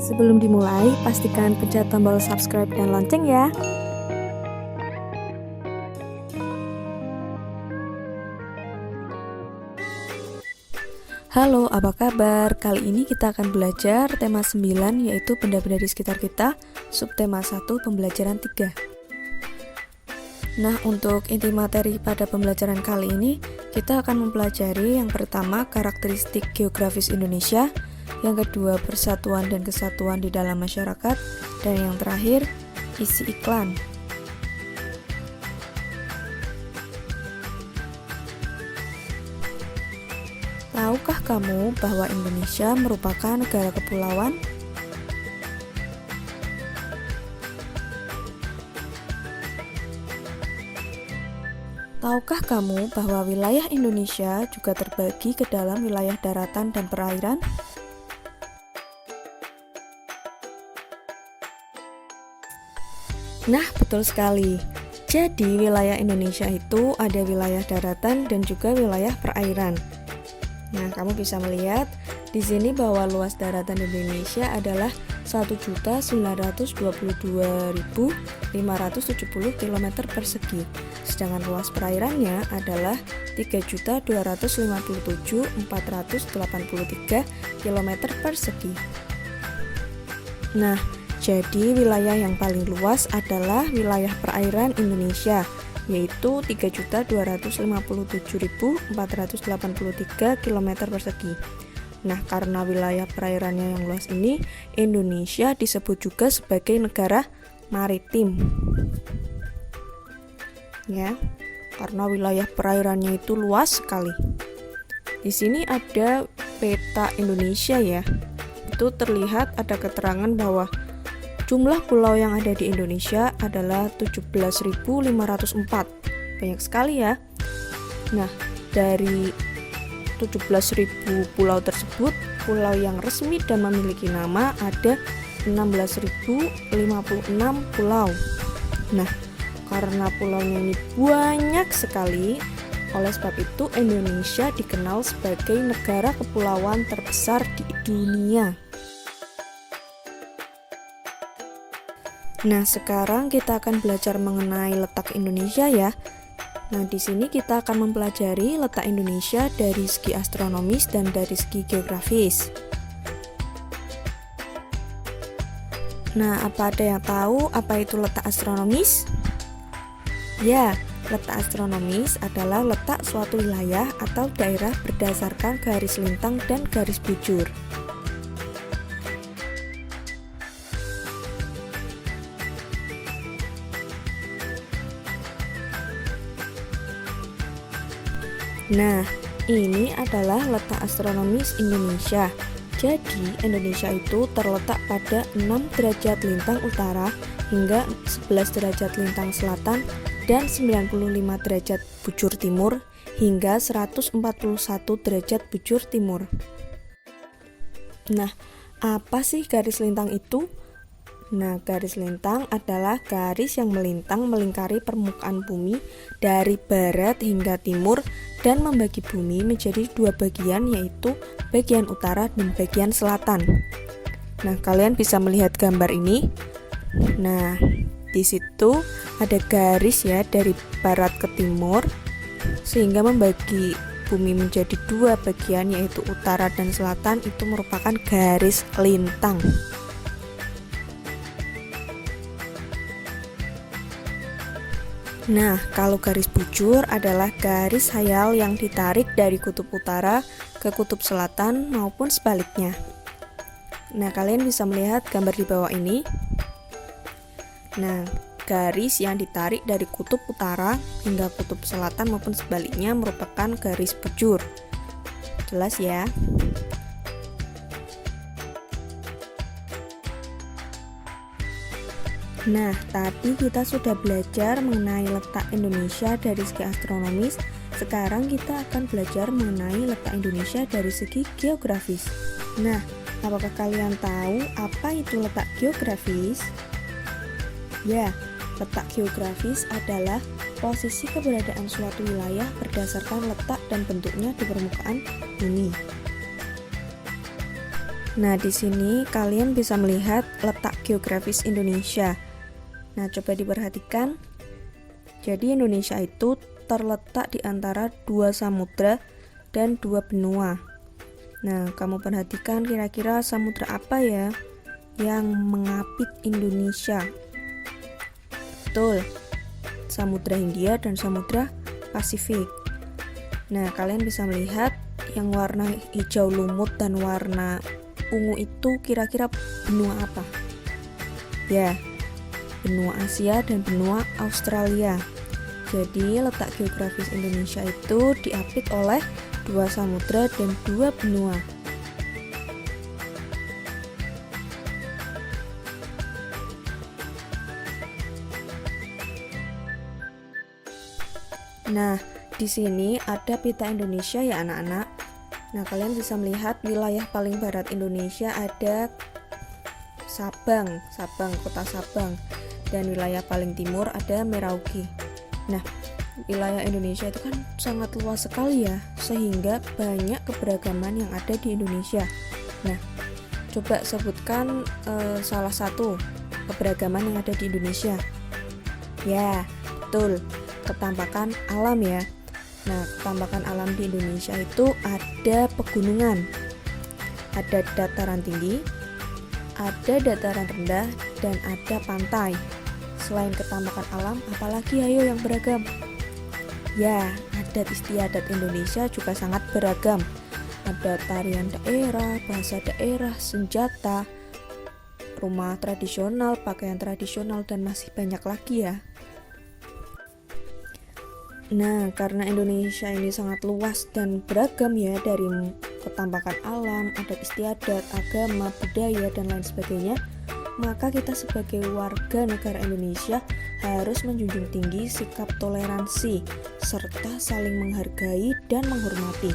Sebelum dimulai, pastikan pencet tombol subscribe dan lonceng ya. Halo, apa kabar? Kali ini kita akan belajar tema 9, yaitu benda-benda di sekitar kita, subtema 1, pembelajaran 3. Nah, untuk inti materi pada pembelajaran kali ini, kita akan mempelajari yang pertama, karakteristik geografis Indonesia, yang kedua, persatuan dan kesatuan di dalam masyarakat, dan yang terakhir, isi iklan. Tahukah kamu bahwa Indonesia merupakan negara kepulauan? Tahukah kamu bahwa wilayah Indonesia juga terbagi ke dalam wilayah daratan dan perairan? Nah, betul sekali. Jadi, wilayah Indonesia itu ada wilayah daratan dan juga wilayah perairan. Nah, kamu bisa melihat di sini bahwa luas daratan Indonesia adalah 1.922.570 km persegi, sedangkan luas perairannya adalah 3.257.483 km persegi. Nah, jadi wilayah yang paling luas adalah wilayah perairan Indonesia, yaitu 3.257.483 km persegi. Nah, karena wilayah perairannya yang luas ini, Indonesia disebut juga sebagai negara maritim. Ya, karena wilayah perairannya itu luas sekali. Di sini ada peta Indonesia ya. Itu terlihat ada keterangan bahwa jumlah pulau yang ada di Indonesia adalah 17.504. Banyak sekali ya. Nah, dari 17.000 pulau tersebut, pulau yang resmi dan memiliki nama ada 16.056 pulau. Nah, karena pulaunya ini banyak sekali, oleh sebab itu Indonesia dikenal sebagai negara kepulauan terbesar di dunia. Nah, sekarang kita akan belajar mengenai letak Indonesia ya. Nah, di sini kita akan mempelajari letak Indonesia dari segi astronomis dan dari segi geografis. Nah, apa ada yang tahu apa itu letak astronomis? Ya, letak astronomis adalah letak suatu wilayah atau daerah berdasarkan garis lintang dan garis bujur. Nah, ini adalah letak astronomis Indonesia. Jadi, Indonesia itu terletak pada 6 derajat lintang utara hingga 11 derajat lintang selatan dan 95 derajat bujur timur hingga 141 derajat bujur timur. Nah, apa sih garis lintang itu? Nah, garis lintang adalah garis yang melintang melingkari permukaan bumi dari barat hingga timur dan membagi bumi menjadi dua bagian, yaitu bagian utara dan bagian selatan. Nah, kalian bisa melihat gambar ini. Nah, di situ ada garis ya dari barat ke timur sehingga membagi bumi menjadi dua bagian, yaitu utara dan selatan. Itu merupakan garis lintang. Nah, kalau garis bujur adalah garis hayal yang ditarik dari kutub utara ke kutub selatan maupun sebaliknya. Nah, kalian bisa melihat gambar di bawah ini. Nah, garis yang ditarik dari kutub utara hingga kutub selatan maupun sebaliknya merupakan garis bujur. Jelas ya? Nah, tadi kita sudah belajar mengenai letak Indonesia dari segi astronomis. Sekarang kita akan belajar mengenai letak Indonesia dari segi geografis. Nah, apakah kalian tahu apa itu letak geografis? Ya, letak geografis adalah posisi keberadaan suatu wilayah berdasarkan letak dan bentuknya di permukaan bumi. Nah, di sini kalian bisa melihat letak geografis Indonesia. Nah, coba diperhatikan. Jadi Indonesia itu terletak di antara 2 samudra dan 2 benua. Nah, kamu perhatikan kira-kira samudra apa ya yang mengapit Indonesia? Betul, Samudra Hindia dan Samudra Pasifik. Nah, kalian bisa melihat yang warna hijau lumut dan warna ungu itu kira-kira benua apa? Ya, benua Asia dan benua Australia. Jadi letak geografis Indonesia itu diapit oleh 2 samudra dan 2 benua. Nah, di sini ada peta Indonesia ya anak-anak. Nah, kalian bisa melihat wilayah paling barat Indonesia ada Sabang, kota Sabang. Dan wilayah paling timur ada Merauke. Nah, wilayah Indonesia itu kan sangat luas sekali ya, sehingga banyak keberagaman yang ada di Indonesia. Nah, coba sebutkan salah satu keberagaman yang ada di Indonesia. Ya, betul. Ketampakan alam ya. Nah, ketampakan alam di Indonesia itu ada pegunungan, ada dataran tinggi, ada dataran rendah, dan ada pantai. Selain ketampakan alam, apalagi ayo yang beragam? Ya, adat istiadat Indonesia juga sangat beragam. Ada tarian daerah, bahasa daerah, senjata, rumah tradisional, pakaian tradisional, dan masih banyak lagi ya. Nah, karena Indonesia ini sangat luas dan beragam ya, dari ketampakan alam, adat istiadat, agama, budaya, dan lain sebagainya, maka kita sebagai warga negara Indonesia harus menjunjung tinggi sikap toleransi serta saling menghargai dan menghormati.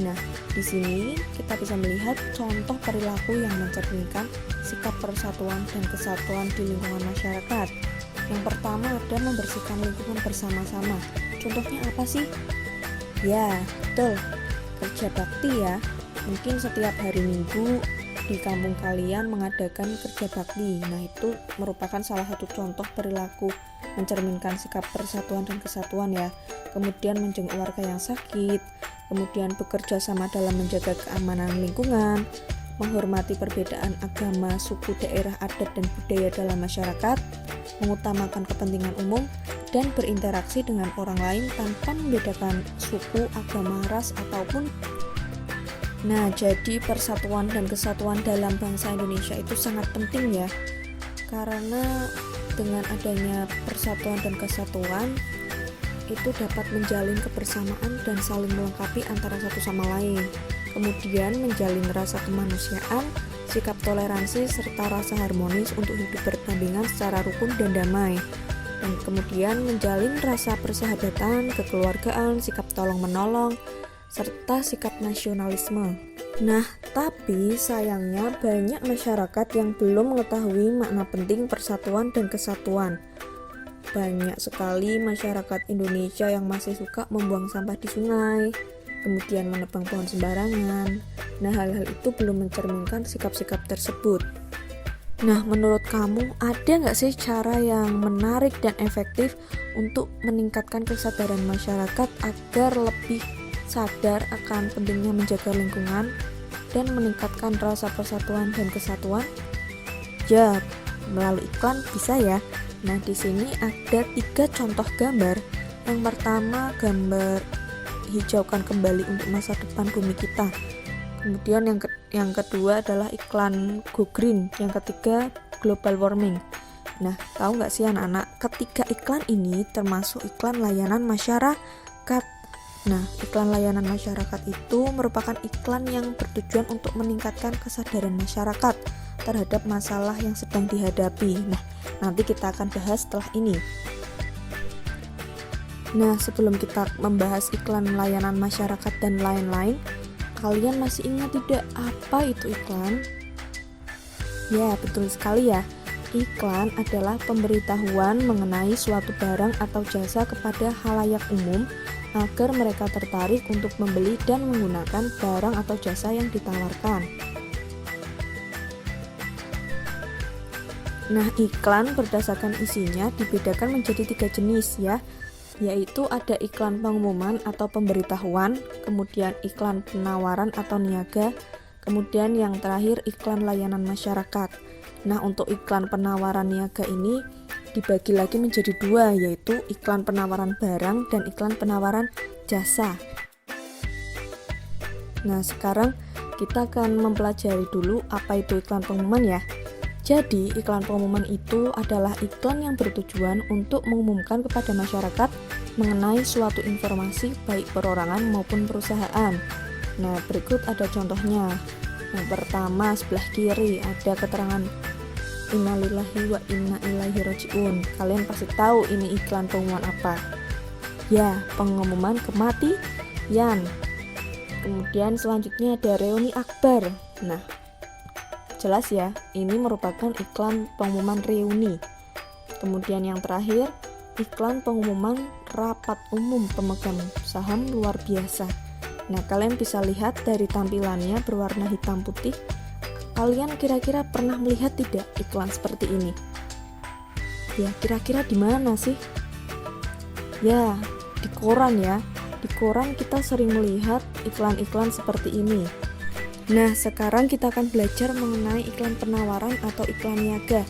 Nah, di sini kita bisa melihat contoh perilaku yang mencerminkan sikap persatuan dan kesatuan di lingkungan masyarakat. Yang pertama ada membersihkan lingkungan bersama-sama. Contohnya apa sih? Ya, betul, kerja bakti ya. Mungkin setiap hari Minggu di kampung kalian mengadakan kerja bakti. Nah, itu merupakan salah satu contoh perilaku mencerminkan sikap persatuan dan kesatuan ya. Kemudian menjenguk warga yang sakit, kemudian bekerja sama dalam menjaga keamanan lingkungan, menghormati perbedaan agama, suku, daerah, adat, dan budaya dalam masyarakat, mengutamakan kepentingan umum, dan berinteraksi dengan orang lain tanpa membedakan suku, agama, ras, ataupun. Nah, jadi persatuan dan kesatuan dalam bangsa Indonesia itu sangat penting ya, karena dengan adanya persatuan dan kesatuan itu dapat menjalin kebersamaan dan saling melengkapi antara satu sama lain. Kemudian menjalin rasa kemanusiaan, sikap toleransi, serta rasa harmonis untuk hidup berdampingan secara rukun dan damai. Dan kemudian menjalin rasa persahabatan, kekeluargaan, sikap tolong-menolong, serta sikap nasionalisme. Nah, tapi sayangnya banyak masyarakat yang belum mengetahui makna penting persatuan dan kesatuan. Banyak sekali masyarakat Indonesia yang masih suka membuang sampah di sungai, kemudian menebang pohon sembarangan. Nah, hal-hal itu belum mencerminkan sikap-sikap tersebut. Nah, menurut kamu ada nggak sih cara yang menarik dan efektif untuk meningkatkan kesadaran masyarakat agar lebih sadar akan pentingnya menjaga lingkungan dan meningkatkan rasa persatuan dan kesatuan? Ya, melalui iklan bisa ya. Nah, di sini ada 3 contoh gambar. Yang pertama, gambar hijaukan kembali untuk masa depan bumi kita. Kemudian yang kedua adalah iklan Go Green. Yang ketiga, global warming. Nah, tahu nggak sih anak-anak, ketiga iklan ini termasuk iklan layanan masyarakat. Nah, iklan layanan masyarakat itu merupakan iklan yang bertujuan untuk meningkatkan kesadaran masyarakat terhadap masalah yang sedang dihadapi. Nah, nanti kita akan bahas setelah ini. Nah, sebelum kita membahas iklan layanan masyarakat dan lain-lain, kalian masih ingat tidak apa itu iklan? Ya, betul sekali ya. Iklan adalah pemberitahuan mengenai suatu barang atau jasa kepada khalayak umum agar mereka tertarik untuk membeli dan menggunakan barang atau jasa yang ditawarkan. Nah, iklan berdasarkan isinya dibedakan menjadi 3 jenis ya, yaitu ada iklan pengumuman atau pemberitahuan, kemudian iklan penawaran atau niaga, kemudian yang terakhir iklan layanan masyarakat. Nah, untuk iklan penawaran niaga ini dibagi lagi menjadi 2, yaitu iklan penawaran barang dan iklan penawaran jasa. Nah, sekarang kita akan mempelajari dulu apa itu iklan pengumuman ya. Jadi, iklan pengumuman itu adalah iklan yang bertujuan untuk mengumumkan kepada masyarakat mengenai suatu informasi baik perorangan maupun perusahaan. Nah, berikut ada contohnya. Yang pertama, sebelah kiri ada keterangan innalillahi wa inna ilaihi rajiun. Kalian pasti tahu ini iklan pengumuman apa. Ya, pengumuman kematian. Kemudian selanjutnya ada reuni akbar. Nah, jelas ya, ini merupakan iklan pengumuman reuni. Kemudian yang terakhir, iklan pengumuman rapat umum pemegang saham luar biasa. Nah, kalian bisa lihat dari tampilannya berwarna hitam putih. Kalian kira-kira pernah melihat tidak iklan seperti ini? Ya, kira-kira di mana sih? Ya, di koran ya. Di koran kita sering melihat iklan-iklan seperti ini. Nah, sekarang kita akan belajar mengenai iklan penawaran atau iklan niaga,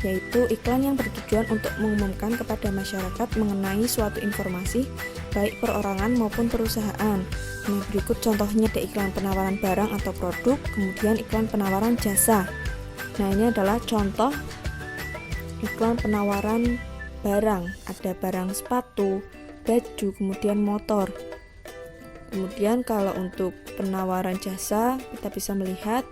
yaitu iklan yang bertujuan untuk mengumumkan kepada masyarakat mengenai suatu informasi, baik perorangan maupun perusahaan. Nah, berikut contohnya ada iklan penawaran barang atau produk, kemudian iklan penawaran jasa. Nah, ini adalah contoh iklan penawaran barang. Ada barang sepatu, baju, kemudian motor. Kemudian kalau untuk penawaran jasa kita bisa melihat,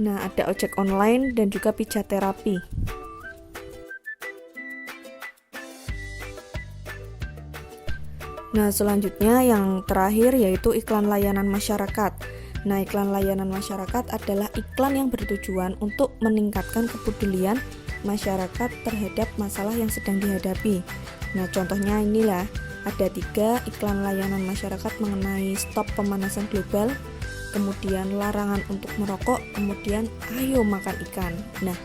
nah ada ojek online dan juga pijat terapi. Nah, selanjutnya yang terakhir yaitu iklan layanan masyarakat. Nah, iklan layanan masyarakat adalah iklan yang bertujuan untuk meningkatkan kepedulian masyarakat terhadap masalah yang sedang dihadapi. Nah, contohnya inilah, ada 3 iklan layanan masyarakat mengenai stop pemanasan global, kemudian larangan untuk merokok, kemudian ayo makan ikan. Nah,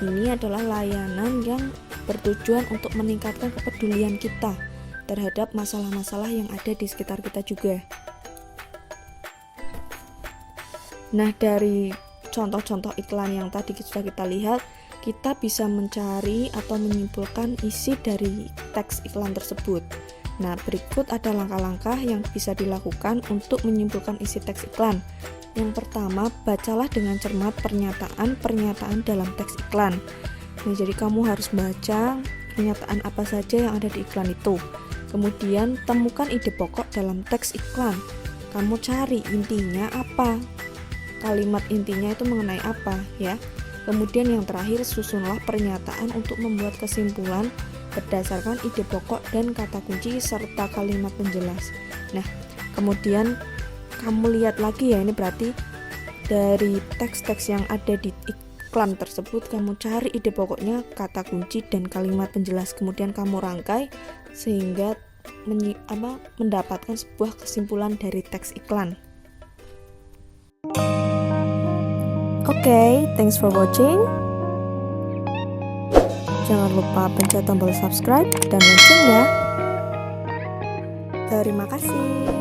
ini adalah layanan yang bertujuan untuk meningkatkan kepedulian kita terhadap masalah-masalah yang ada di sekitar kita juga. Nah, dari contoh-contoh iklan yang tadi sudah kita lihat, kita bisa mencari atau menyimpulkan isi dari teks iklan tersebut. Nah, berikut ada langkah-langkah yang bisa dilakukan untuk menyimpulkan isi teks iklan. Yang pertama, bacalah dengan cermat pernyataan-pernyataan dalam teks iklan. Nah, jadi kamu harus baca pernyataan apa saja yang ada di iklan itu. Kemudian, temukan ide pokok dalam teks iklan. Kamu cari intinya apa, kalimat intinya itu mengenai apa ya. Kemudian yang terakhir, susunlah pernyataan untuk membuat kesimpulan berdasarkan ide pokok dan kata kunci serta kalimat penjelas. Nah, kemudian kamu lihat lagi ya, ini berarti dari teks-teks yang ada di iklan tersebut kamu cari ide pokoknya, kata kunci dan kalimat penjelas, kemudian kamu rangkai sehingga mendapatkan sebuah kesimpulan dari teks iklan. Oke, thanks for watching. Jangan lupa pencet tombol subscribe dan lonceng ya. Terima kasih.